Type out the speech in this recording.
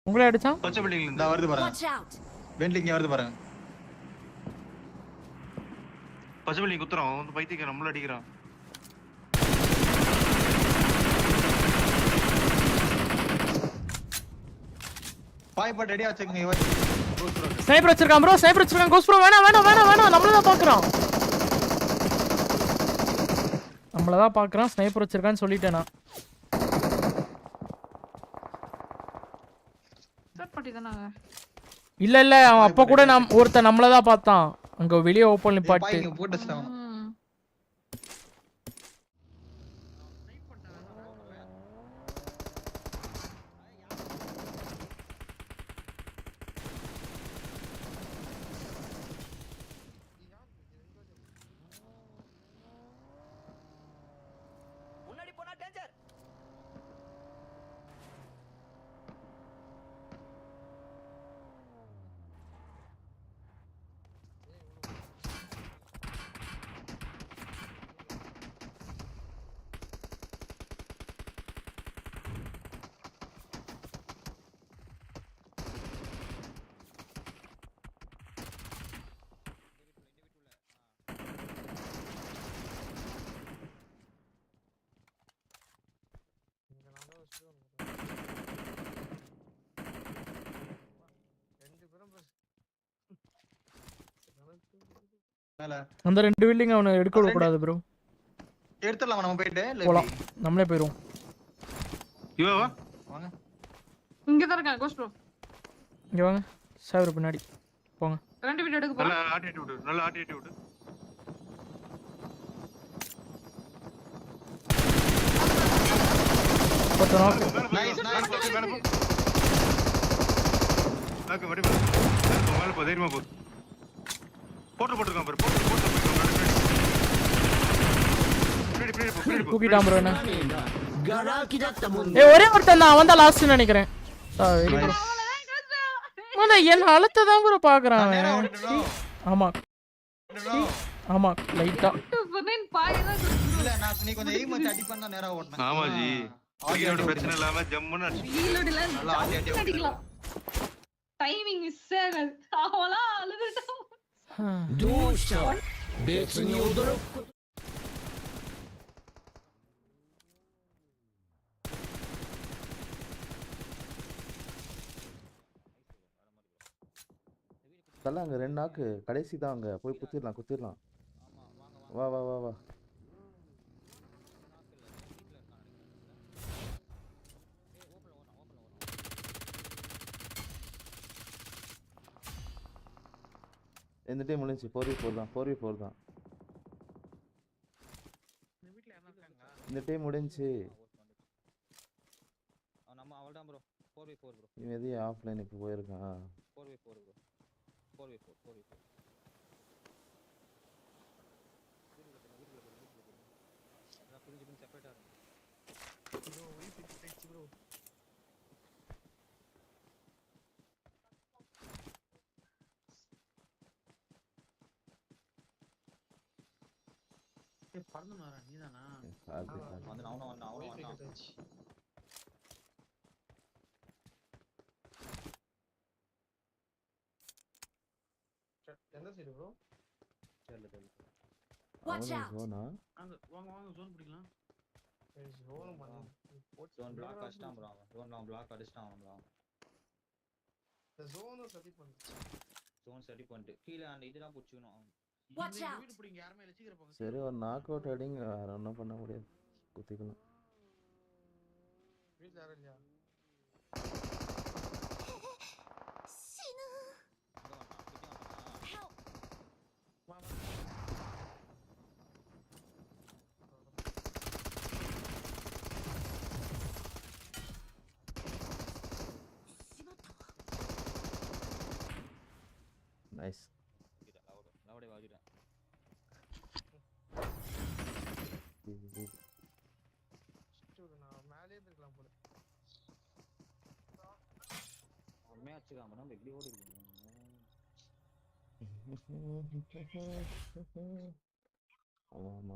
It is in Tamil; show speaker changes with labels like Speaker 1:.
Speaker 1: உங்களே அடிச்சான்
Speaker 2: பச்சை பில்டிங்ல
Speaker 3: இந்த வருது பாருங்க.
Speaker 4: Watch out!
Speaker 3: வெண்டிங் வருது பாருங்க.
Speaker 2: பச்சை பில்டிங் குத்துறான். அவன் வந்து பைத்தியக்காரன் நம்மள அடிக்கிறான்.
Speaker 3: பாய் பாட் ரெடியா வச்சுக்கங்க. இவன்
Speaker 1: ஸ்னைப்பர் வச்சிருக்கான் ப்ரோ. ஸ்னைப்பர் வச்சிருக்கான். கோஸ் ப்ரோ வேணாம் வேணாம் வேணாம் வேணாம். நம்மள தான் பாக்குறான். நம்மள தான் பாக்குறான். ஸ்னைப்பர் வச்சிருக்கான்னு சொல்லிட்டேன் நான்.
Speaker 5: ஸ்டார்ட் பண்ணிதானே.
Speaker 1: இல்ல இல்ல அவன் அப்ப கூட ஒருத்தன் நம்மள தான் பார்த்தான். அங்க வெளிய ஓபன் நிப்பாட்டு.
Speaker 3: பாய் இங்க போட்டு வச்சிட்டான்.
Speaker 6: முன்னாடி போனா டேஞ்சர்.
Speaker 3: மேல
Speaker 1: அந்த ரெண்டு பில்டிங் அவனை எடுக்க விட கூடாது ப்ரோ.
Speaker 3: எடுத்துடலாம் நம்ம போயிட்டு.
Speaker 1: போலாம். நம்மளே போயிரும்.
Speaker 2: இவன் வா.
Speaker 3: வாங்க.
Speaker 5: இங்க தான் இருக்கான் கோஸ் ப்ரோ.
Speaker 1: இங்க வாங்க. சாவர் பின்னாடி. போங்க.
Speaker 5: ரெண்டு வீடியோ எடுக்க
Speaker 2: நல்ல
Speaker 5: போறோம்.
Speaker 2: ஆட்டிட்டு விடு. நல்ல ஆட்டிட்டு விடு.
Speaker 1: பத்து நாக்கு.
Speaker 3: Nice nice.
Speaker 2: மேல போ. நாக்கு வடி போ. மேல போ. தைரியமா போ. போட்டுருக்கான் பாரு. போட்டு பின்னாடி போ.
Speaker 1: தூக்கிட்டான் ப்ரோ என்ன. ஏய் ஒரே ஒருத்தன் தான். அவன் தான் லாஸ்ட் நினைக்கிறேன். Very good. மொத என்ன அழுத்த தான் ப்ரோ பாக்குறான்
Speaker 3: நேரா
Speaker 1: அவன்.
Speaker 3: ஓடிட்டோம்.
Speaker 1: ஆமா ஆமா லைட்டா.
Speaker 5: பாயதான்
Speaker 3: இல்ல நான் நீ கொஞ்சம் எய்ம் வச்சு அடி பண்ணா நேரா ஓடுனேன்.
Speaker 2: ஆமா ஜி. ஆடியோட பிரச்சனை இல்லாம ஜம்முன்னு அடிச்சு.
Speaker 5: ரீலோட்ல
Speaker 3: நல்லா ஆடி ஆடி
Speaker 5: அடிக்கலாம். டைமிங் மிஸ் ஆகாது. அவளா அழுதுட்டான்.
Speaker 7: தல அங்க ரெண்டு நாக்கு கடைசி தான். அங்க போய் குத்திடலாம். வா வா வா வா. இந்த டைம் முடிஞ்சு 4v4 தான். 4v4 தான். இந்த டைம் முடிஞ்சு.
Speaker 6: நம்ம அவள்தான் ப்ரோ. 4v4 bro.
Speaker 7: இவன் எதையும் ஆஃப்லைனுக்கு போயிருக்கான்.
Speaker 6: 4v4 bro. 4v4. புரிஞ்சு செப்பரேட்டா ப்ரோ.
Speaker 8: பறந்துன்னு வரேன். நீதானா?
Speaker 6: வந்து அவனும் வந்தான்.
Speaker 8: எந்த சைடு ப்ரோ?
Speaker 6: தெரியல.
Speaker 4: Watch out!
Speaker 7: ஜோனா
Speaker 8: அங்க வாங்க ஜோன் பிடிக்கலாம். ஜோன் பண்ணு.
Speaker 6: ஜோன் பிளாக் அடிச்சிட்டான் ப்ரோ. ஜோன் பிளாக் அடிச்சிட்டான் ப்ரோ.
Speaker 8: இந்த ஜோனை சதி பண்ணு.
Speaker 6: ஜோன் சரி பண்ணிட்டு கீழ அந்த இதெல்லாம் புடிச்சுக்கணும்.
Speaker 4: Watch out!
Speaker 8: வீடு பிடிங்க. யாருமே லெச்சிக்கிற போங்க.
Speaker 7: சரி ஒரு நாக் அவுட் அடிங்க. வேற ஒன்றும் பண்ண முடியாது. குத்திக்கலாம்.
Speaker 8: வீட்ல யாரும் இல்லையா?
Speaker 4: Help!
Speaker 8: வா.
Speaker 7: நைஸ்.
Speaker 6: லவுடே வாஜிட்டேன்.
Speaker 8: நான் மேலே இருக்கலாம் போல.
Speaker 6: உண்மையா வச்சுக்காம நம்ம எப்படி ஓடி இருக்கீங்க?
Speaker 7: ஆமா